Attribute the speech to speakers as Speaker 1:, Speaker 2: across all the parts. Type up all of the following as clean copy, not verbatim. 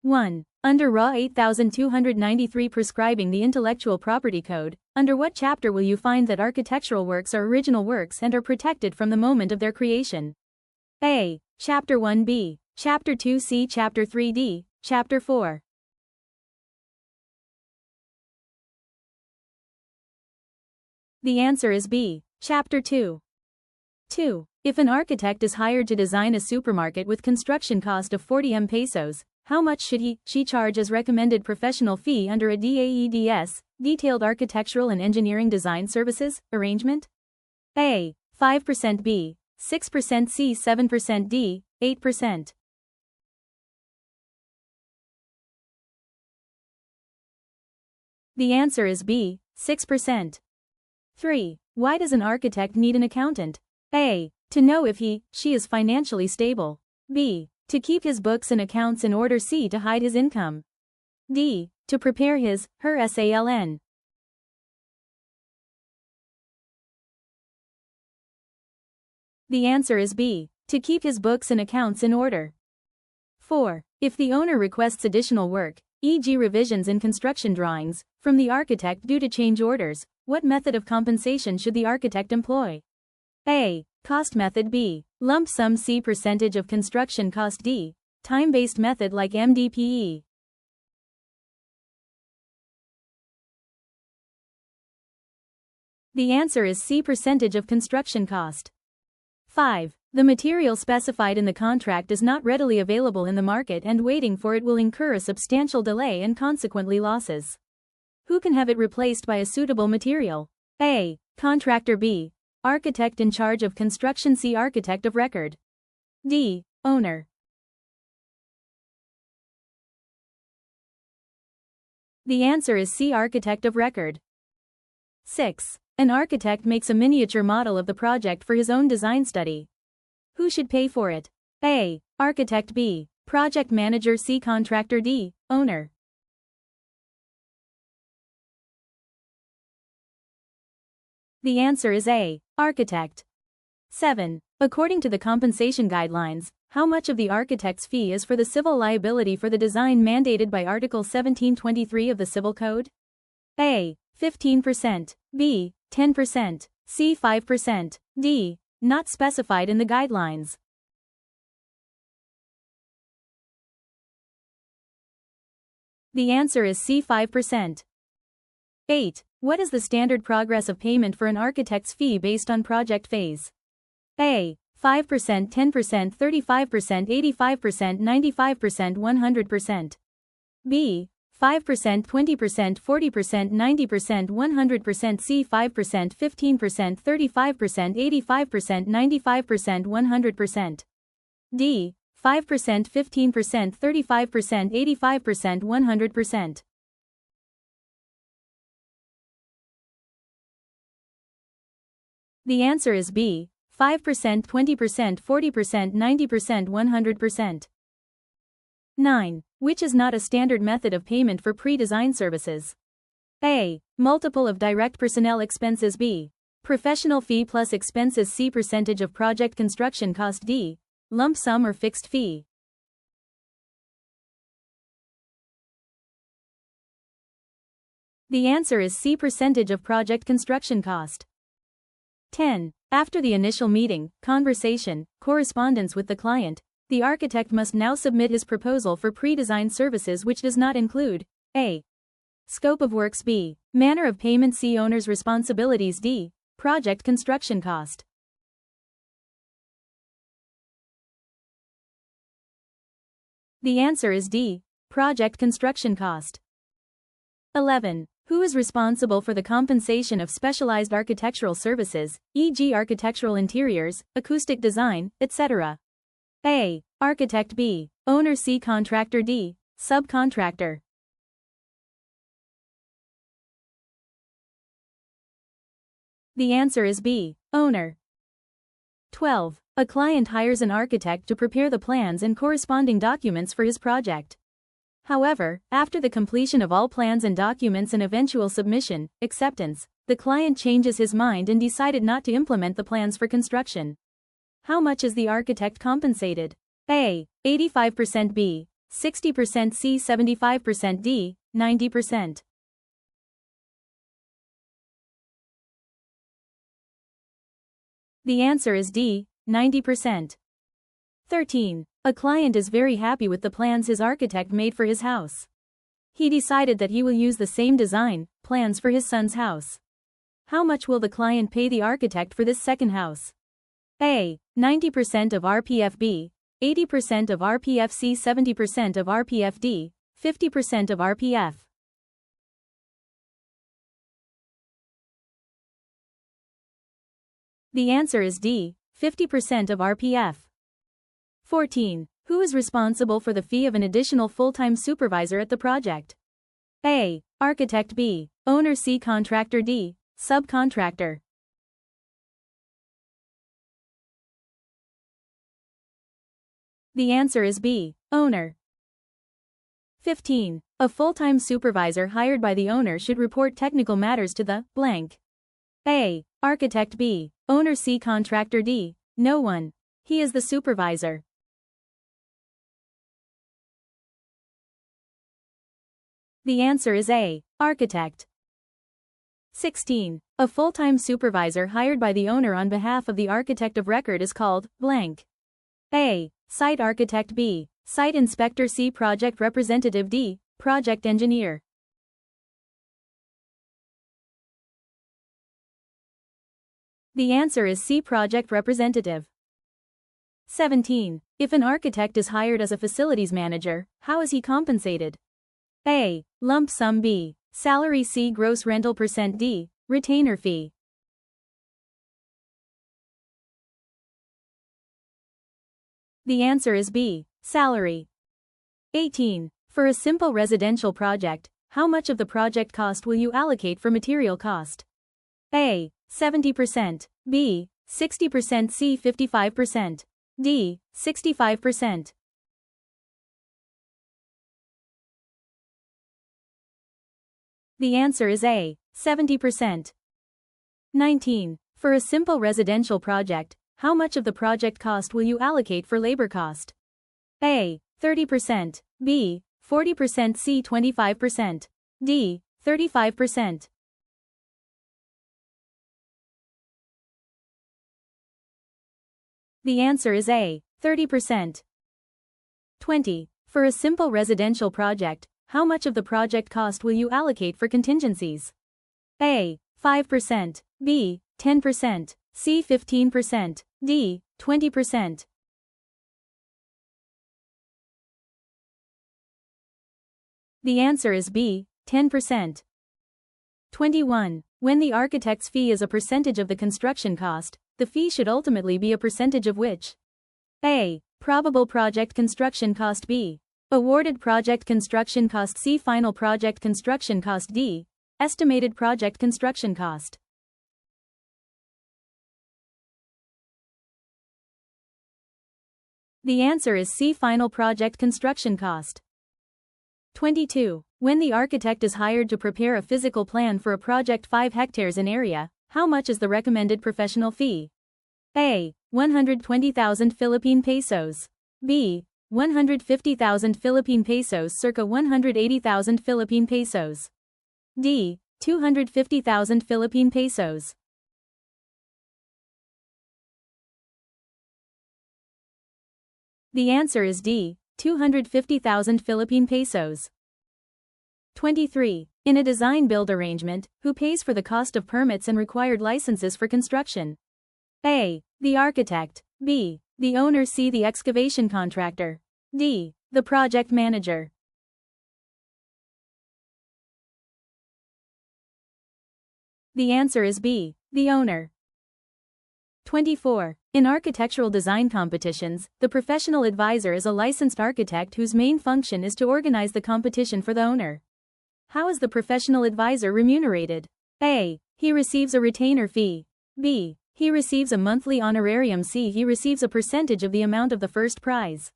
Speaker 1: 1. Under RA 8293 prescribing the Intellectual Property Code, under what chapter will you find that architectural works are original works and are protected from the moment of their creation? A. Chapter 1b, Chapter 2c, Chapter 3d, Chapter 4. The answer is B. Chapter 2. 2. If an architect is hired to design a supermarket with construction cost of 40 pesos, how much should she charge as recommended professional fee under a DAEDS, Detailed Architectural and Engineering Design Services, arrangement? A. 5%, B. 6%, C. 7%, D. 8%. The answer is B. 6%. 3. Why does an architect need an accountant? A. To know if she is financially stable. B. To keep his books and accounts in order. C. To hide his income. D. To prepare her SALN. The answer is B. To keep his books and accounts in order. 4. If the owner requests additional work, e.g. revisions in construction drawings, from the architect due to change orders, what method of compensation should the architect employ? A. Cost method. B. Lump sum. C. Percentage of construction cost. D. Time-based method like MDPE. The answer is C. Percentage of construction cost. 5. The material specified in the contract is not readily available in the market and waiting for it will incur a substantial delay and consequently losses. Who can have it replaced by a suitable material? A. Contractor. B. Architect in charge of construction. C. Architect of record. D. Owner. The answer is C. Architect of record. 6. An architect makes a miniature model of the project for his own design study. Who should pay for it? A. Architect. B. Project manager. C. Contractor. D. Owner. The answer is A. Architect. 7. According to the compensation guidelines, how much of the architect's fee is for the civil liability for the design mandated by Article 1723 of the Civil Code? A. 15%. B. 10%. C. 5%. D. Not specified in the guidelines. The answer is C. 5%. 8. What is the standard progress of payment for an architect's fee based on project phase? A. 5%, 10%, 35%, 85%, 95%, 100%. B. 5%, 20%, 40%, 90%, 100%. C. 5%, 15%, 35%, 85%, 95%, 100%. D. 5%, 15%, 35%, 85%, 100%. The answer is B. 5%, 20%, 40%, 90%, 100%. 9. Which is not a standard method of payment for pre-design services? A. Multiple of direct personnel expenses. B. Professional fee plus expenses. C. Percentage of project construction cost. D. Lump sum or fixed fee. The answer is C. Percentage of project construction cost. 10. After the initial meeting, conversation, correspondence with the client, the architect must now submit his proposal for pre-design services which does not include A. Scope of works. B. Manner of payment. C. Owner's responsibilities. D. Project construction cost. The answer is D. Project construction cost. 11. Who is responsible for the compensation of specialized architectural services, e.g. architectural interiors, acoustic design, etc.? A. Architect. B. Owner. C. Contractor. D. Subcontractor. The answer is B. Owner. 12. A client hires an architect to prepare the plans and corresponding documents for his project. However, after the completion of all plans and documents and eventual submission, acceptance, the client changes his mind and decided not to implement the plans for construction. How much is the architect compensated? A. 85%. B. 60%, C 75%, D 90%. The answer is D 90%. 13. A client is very happy with the plans his architect made for his house. He decided that he will use the same design plans for his son's house. How much will the client pay the architect for this second house? A. 90% of RPF, B. 80% of RPF, C 70% of RPF, D 50% of RPF. The answer is D 50% of RPF. 14. Who is responsible for the fee of an additional full-time supervisor at the project? A. Architect, B. Owner, C. Contractor, D. Subcontractor. The answer is B. Owner. 15. A full-time supervisor hired by the owner should report technical matters to the blank. A. Architect, B. Owner, C. Contractor, D. No one. He is the supervisor. The answer is A. Architect. 16. A full-time supervisor hired by the owner on behalf of the architect of record is called blank. A. Site architect, B. Site inspector, C. Project representative, D. Project engineer. The answer is C. Project representative. 17. If an architect is hired as a facilities manager, how is he compensated? A. Lump sum, B. Salary, C. Gross rental percent, D. Retainer fee. The answer is B. Salary. 18. For a simple residential project, how much of the project cost will you allocate for material cost? A. 70%, B. 60%, C. 55%, D. 65%. The answer is A. 70%. 19. For a simple residential project, how much of the project cost will you allocate for labor cost? A. 30%, B. 40%, C. 25%, D. 35%. The answer is A. 30%. 20. For a simple residential project, how much of the project cost will you allocate for contingencies? A. 5%, B. 10%, C. 15%, D. 20%. The answer is B. 10%. 21. When the architect's fee is a percentage of the construction cost, the fee should ultimately be a percentage of which? A. Probable project construction cost, B. Awarded project construction cost, C. Final project construction cost, D. Estimated project construction cost. The answer is C. Final project construction cost. 22. When the architect is hired to prepare a physical plan for a project 5 hectares in area, how much is the recommended professional fee? A. 120,000 Philippine pesos. B. 150,000 Philippine pesos, circa 180,000 Philippine pesos. D. 250,000 Philippine pesos. The answer is D. 250,000 Philippine pesos. 23. In a design-build arrangement, who pays for the cost of permits and required licenses for construction? A. The architect. B. The owner, C. The excavation contractor. D. The project manager. The answer is B. The owner. 24. In architectural design competitions, the professional advisor is a licensed architect whose main function is to organize the competition for the owner. How is the professional advisor remunerated? A. He receives a retainer fee. B. He receives a monthly honorarium. C. He receives a percentage of the amount of the first prize.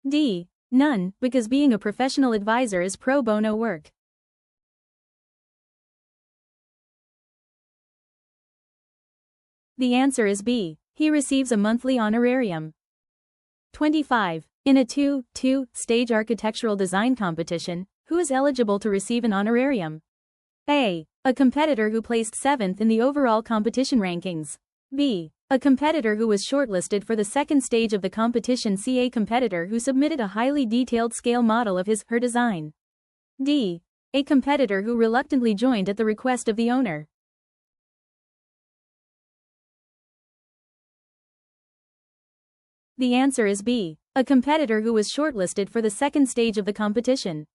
Speaker 1: D. None, because being a professional advisor is pro bono work. The answer is B. He receives a monthly honorarium. 25. In a two-stage architectural design competition, who is eligible to receive an honorarium? A. A competitor who placed 7th in the overall competition rankings. B. A competitor who was shortlisted for the second stage of the competition. C. A competitor who submitted a highly detailed scale model of his/her design. D. A competitor who reluctantly joined at the request of the owner. The answer is B. A competitor who was shortlisted for the second stage of the competition.